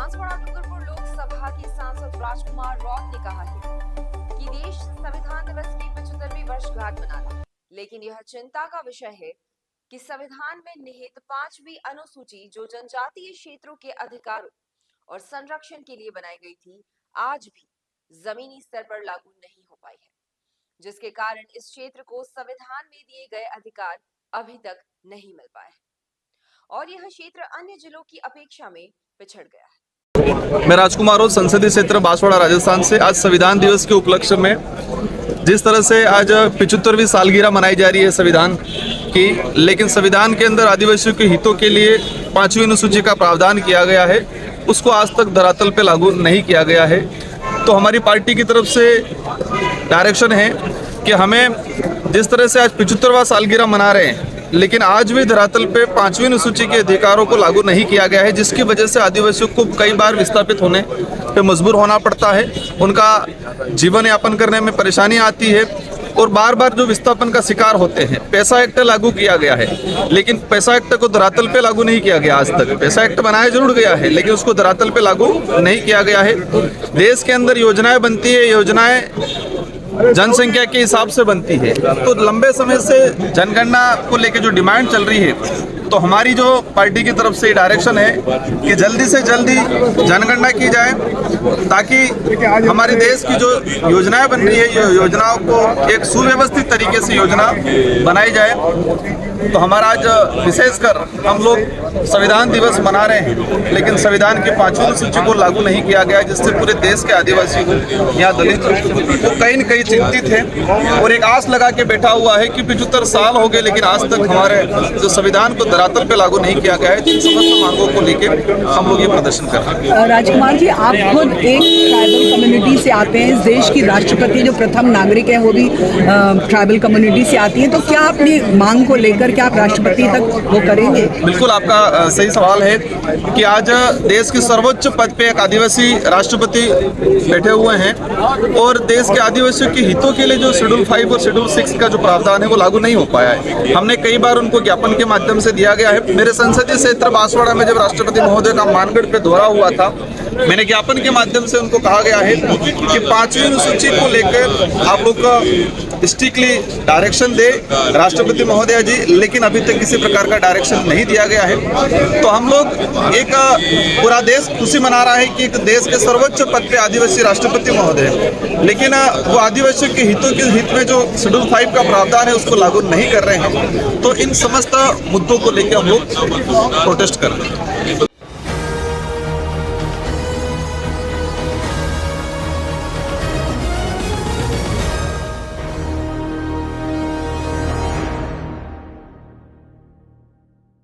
बांसवाड़ा डूंगरपुर लोकसभा के सांसद राजकुमार रॉत ने कहा है कि देश संविधान दिवस की 75वीं वर्षगांठ मना रहा है, लेकिन यह चिंता का विषय है कि संविधान में निहित 5वीं अनुसूची जो जनजातीय क्षेत्रों के अधिकारों और संरक्षण के लिए बनाई गई थी, आज भी जमीनी स्तर पर लागू नहीं हो पाई है, जिसके कारण इस क्षेत्र को संविधान में दिए गए अधिकार अभी तक नहीं मिल पाए और यह क्षेत्र अन्य जिलों की अपेक्षा में पिछड़ गया है। मैं राजकुमार हूँ, संसदीय क्षेत्र बांसवाड़ा राजस्थान से। आज संविधान दिवस के उपलक्ष्य में जिस तरह से आज 75वीं सालगिरह मनाई जा रही है संविधान की, लेकिन संविधान के अंदर आदिवासियों के हितों के लिए 5वीं अनुसूची का प्रावधान किया गया है, उसको आज तक धरातल पे लागू नहीं किया गया है। तो हमारी पार्टी की तरफ से डायरेक्शन है कि हमें जिस तरह से आज 75वां सालगिरह मना रहे हैं, लेकिन आज भी धरातल पे 5वीं अनुसूची के अधिकारों को लागू नहीं किया गया है, जिसकी वजह से आदिवासियों को कई बार विस्थापित होने पे मजबूर होना पड़ता है, उनका जीवन यापन करने में परेशानी आती है और बार बार जो विस्थापन का शिकार होते हैं। पैसा एक्ट लागू किया गया है, लेकिन पैसा एक्ट को धरातल पे लागू नहीं किया गया। आज तक पैसा एक्ट बनाया जरूर गया है, लेकिन उसको धरातल पे लागू नहीं किया गया है। देश के अंदर योजनाएं बनती है, योजनाएं जनसंख्या के हिसाब से बनती है। तो लंबे समय से जनगणना को लेकर जो डिमांड चल रही है, तो हमारी जो पार्टी की तरफ से डायरेक्शन है कि जल्दी से जल्दी जनगणना की जाए, ताकि हमारे देश की जो योजनाएं बन रही है, योजनाओं को एक सुव्यवस्थित तरीके से योजना बनाई जाए। तो हमारा आज विशेषकर हम लोग संविधान दिवस मना रहे हैं, लेकिन संविधान की 5वीं अनुसूची को लागू नहीं किया गया, जिससे पूरे देश के आदिवासी को, यहाँ दलित वो कहीं न कहीं चिंतित है और एक आस लगा के बैठा हुआ है कि 75 साल हो गए, लेकिन आज तक हमारे जो संविधान को धरातल पे लागू नहीं किया गया है। तो इन समस्त मांगों को लेकर हम लोग ये प्रदर्शन कर रहे हैं। राजकुमार जी, आप खुद एक ट्राइबल कम्युनिटी से आते हैं, इस देश की राष्ट्रपति जो प्रथम नागरिक हैं वो भी ट्राइबल कम्युनिटी से आती हैं, तो क्या अपनी मांग को लेकर क्या आप राष्ट्रपति तक वो करेंगे? बिल्कुल, आपका सही सवाल है कि आज देश के सर्वोच्च पद पे एक आदिवासी राष्ट्रपति बैठे हुए हैं और देश के आदिवासियों के हितों के लिए जो शेड्यूल 5 और शेड्यूल 6 का जो प्रावधान है वो लागू नहीं हो पाया है। हमने कई बार उनको ज्ञापन के माध्यम से दिया गया है। मेरे संसदीय क्षेत्र बांसवाड़ा में जब राष्ट्रपति महोदय का मानगढ़ पे दौरा हुआ था, मैंने ज्ञापन के माध्यम से उनको कहा गया है कि 5वीं अनुसूची को लेकर आप लोग स्ट्रिक्टली डायरेक्शन दे राष्ट्रपति महोदय जी, लेकिन अभी तक किसी प्रकार का डायरेक्शन नहीं दिया गया है। तो हम लोग एक पूरा देश खुशी मना रहा है कि एक देश के सर्वोच्च पद पे आदिवासी राष्ट्रपति महोदय, लेकिन वो आदिवासियों के हितों के हित में जो शेड्यूल 5 का प्रावधान है उसको लागू नहीं कर रहे हैं। तो इन समस्त मुद्दों को लेकर हम लोग प्रोटेस्ट कर रहे हैं।